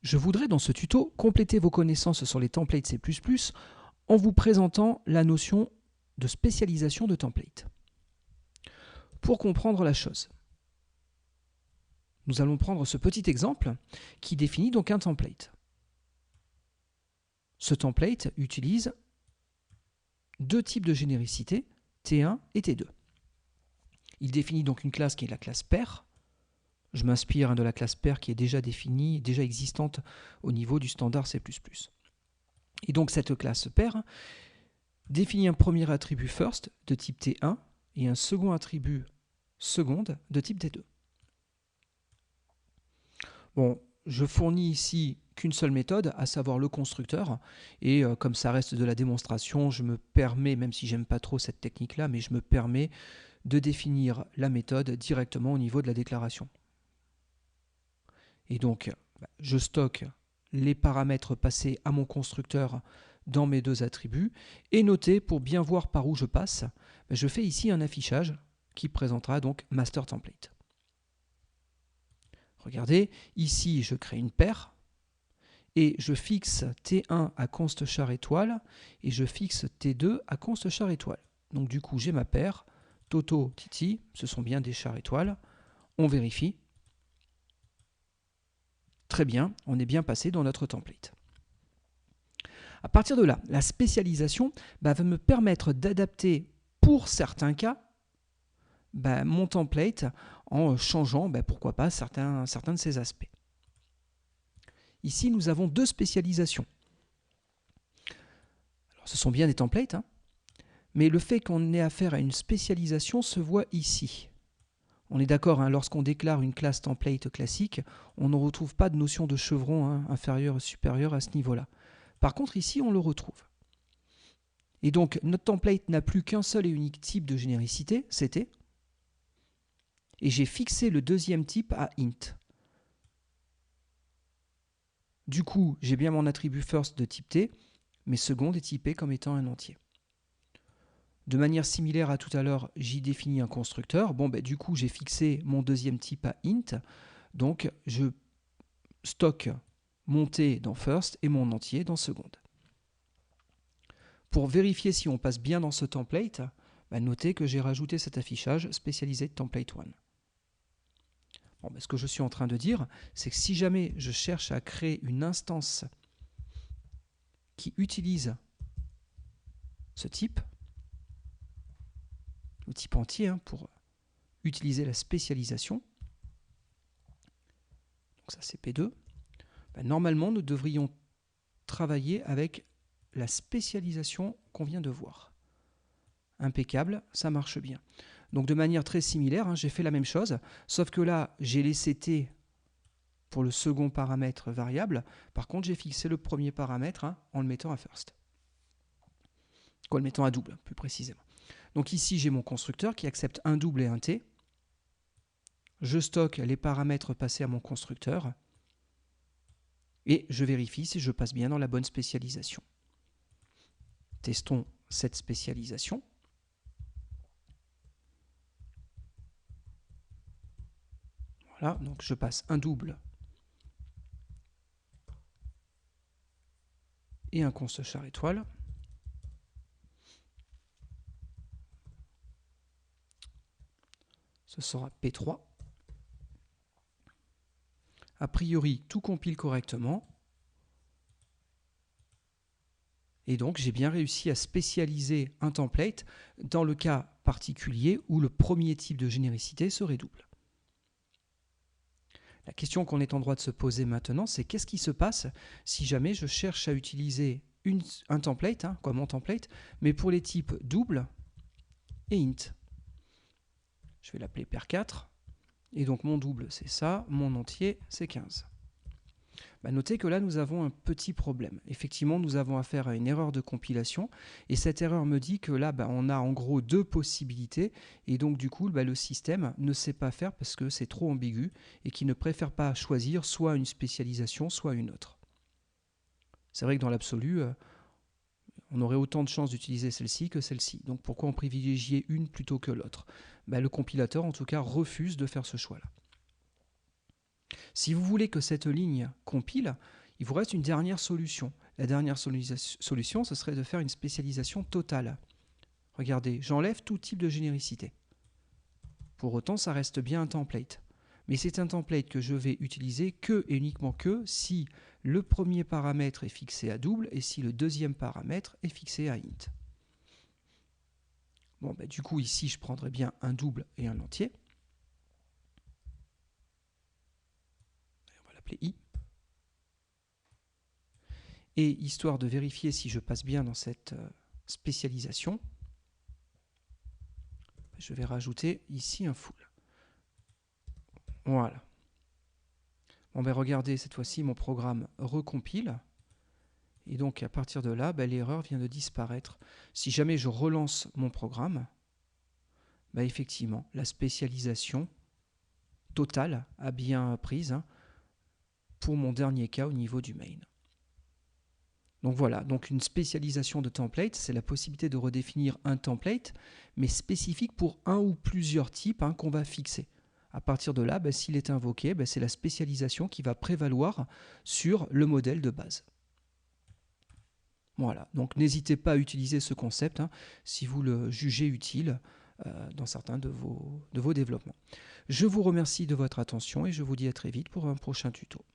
Je voudrais dans ce tuto compléter vos connaissances sur les templates C++ en vous présentant la notion de spécialisation de template. Pour comprendre la chose, nous allons prendre ce petit exemple qui définit donc un template. Ce template utilise deux types de généricité, T1 et T2. Il définit donc une classe qui est la classe pair. Je m'inspire de la classe pair qui est déjà définie, déjà existante au niveau du standard C++. Et donc cette classe pair définit un premier attribut first de type T1 et un second attribut second de type T2. Bon, je fournis ici qu'une seule méthode, à savoir le constructeur, et comme ça reste de la démonstration, je me permets, même si j'aime pas trop cette technique-là, mais je me permets de définir la méthode directement au niveau de la déclaration. Et donc, je stocke les paramètres passés à mon constructeur dans mes deux attributs, et notez, pour bien voir par où je passe, je fais ici un affichage qui présentera donc master template. Regardez, ici je crée une paire, et je fixe T1 à const char étoile, et je fixe T2 à const char étoile. Donc du coup j'ai ma paire, Toto, Titi, ce sont bien des chars étoiles, on vérifie. Très bien, on est bien passé dans notre template. À partir de là, la spécialisation va me permettre d'adapter pour certains cas mon template en changeant, pourquoi pas, certains de ses aspects. Ici, nous avons deux spécialisations. Alors, ce sont bien des templates, mais le fait qu'on ait affaire à une spécialisation se voit ici. On est d'accord, lorsqu'on déclare une classe template classique, on ne retrouve pas de notion de chevron inférieur ou supérieur à ce niveau-là. Par contre, ici, on le retrouve. Et donc, notre template n'a plus qu'un seul et unique type de généricité, c'était. Et j'ai fixé le deuxième type à int. Du coup, j'ai bien mon attribut first de type T, mais second est typé comme étant un entier. De manière similaire à tout à l'heure, j'y définis un constructeur. Bon, du coup, j'ai fixé mon deuxième type à int. Donc, je stocke mon T dans first et mon entier dans second. Pour vérifier si on passe bien dans ce template, notez que j'ai rajouté cet affichage spécialisé de template 1. Bon, ce que je suis en train de dire, c'est que si jamais je cherche à créer une instance qui utilise ce type, le type entier, pour utiliser la spécialisation, donc ça c'est P2, normalement nous devrions travailler avec la spécialisation qu'on vient de voir. Impeccable, ça marche bien. Donc de manière très similaire, j'ai fait la même chose, sauf que là j'ai laissé T pour le second paramètre variable. Par contre, j'ai fixé le premier paramètre en le mettant à first. En le mettant à double, plus précisément. Donc ici, j'ai mon constructeur qui accepte un double et un T. Je stocke les paramètres passés à mon constructeur. Et je vérifie si je passe bien dans la bonne spécialisation. Testons cette spécialisation. Voilà, donc je passe un double et un const char étoile. Ce sera P3. A priori, tout compile correctement. Et donc, j'ai bien réussi à spécialiser un template dans le cas particulier où le premier type de généricité serait double. La question qu'on est en droit de se poser maintenant, c'est qu'est-ce qui se passe si jamais je cherche à utiliser un template, comme mon template, mais pour les types double et int. Je vais l'appeler pair4, et donc mon double c'est ça, mon entier c'est 15. Notez que là nous avons un petit problème. Effectivement, nous avons affaire à une erreur de compilation, et cette erreur me dit que là on a en gros deux possibilités, et donc du coup le système ne sait pas faire parce que c'est trop ambigu, et qu'il ne préfère pas choisir soit une spécialisation, soit une autre. C'est vrai que dans l'absolu, on aurait autant de chances d'utiliser celle-ci que celle-ci. Donc pourquoi en privilégier une plutôt que l'autre? Le compilateur en tout cas refuse de faire ce choix-là. Si vous voulez que cette ligne compile, Il vous reste une dernière solution. La dernière solution, ce serait de faire une spécialisation totale. Regardez, j'enlève tout type de généricité. Pour autant, ça reste bien un template. Mais c'est un template que je vais utiliser que et uniquement que si le premier paramètre est fixé à double et si le deuxième paramètre est fixé à int. Bon, bah, du coup, ici, je prendrai bien un double et un entier. On va l'appeler i. Et histoire de vérifier si je passe bien dans cette spécialisation, je vais rajouter ici un full. Voilà. Bon, ben regardez, cette fois-ci, mon programme recompile. Et donc, à partir de là, ben, l'erreur vient de disparaître. Si jamais je relance mon programme, ben, effectivement, la spécialisation totale a bien prise pour mon dernier cas au niveau du main. Donc voilà, donc une spécialisation de template, c'est la possibilité de redéfinir un template, mais spécifique pour un ou plusieurs types qu'on va fixer. À partir de là, s'il est invoqué, c'est la spécialisation qui va prévaloir sur le modèle de base. Voilà, donc n'hésitez pas à utiliser ce concept si vous le jugez utile dans certains de vos développements. Je vous remercie de votre attention et je vous dis à très vite pour un prochain tuto.